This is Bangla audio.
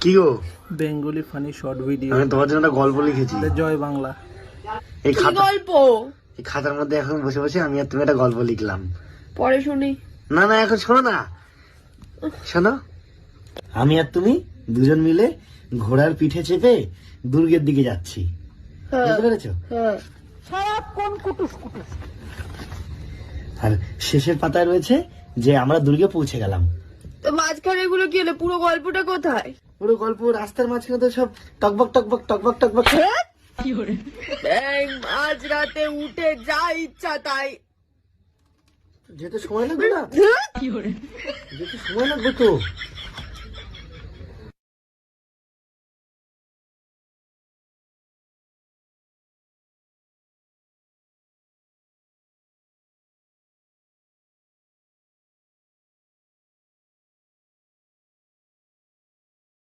কি গো? Bengali funny short video. আমি তোমার জন্য একটা গল্প লিখেছি। জয় বাংলা। এই কি গল্প? এই খাতার মধ্যে এখন বসে বসে আমি আর তুমি একটা গল্প লিখলাম। পরে শুনি। না না, এখন শোনো না, শোনো। আমি আর তুমি দুজন মিলে ঘোড়ার পিঠে চেপে দুর্গের দিকে যাচ্ছি, বুঝতে পেরেছো? সারাক্ষণ কুটুস কুটুস। আর শেষের পাতায় রয়েছে যে আমরা দুর্গে পৌঁছে গেলাম। তো মাঝখানে এগুলো কি হলো? পুরো গল্পটা কোথায়? পুরো গল্প রাস্তার মাঝখানে তো সব টকবক টকবক টকবক টকবক। এই মাঝ রাতে উঠে যা ইচ্ছা তাই। যেতে সময় লাগবে না, যেতে সময় লাগবে তো।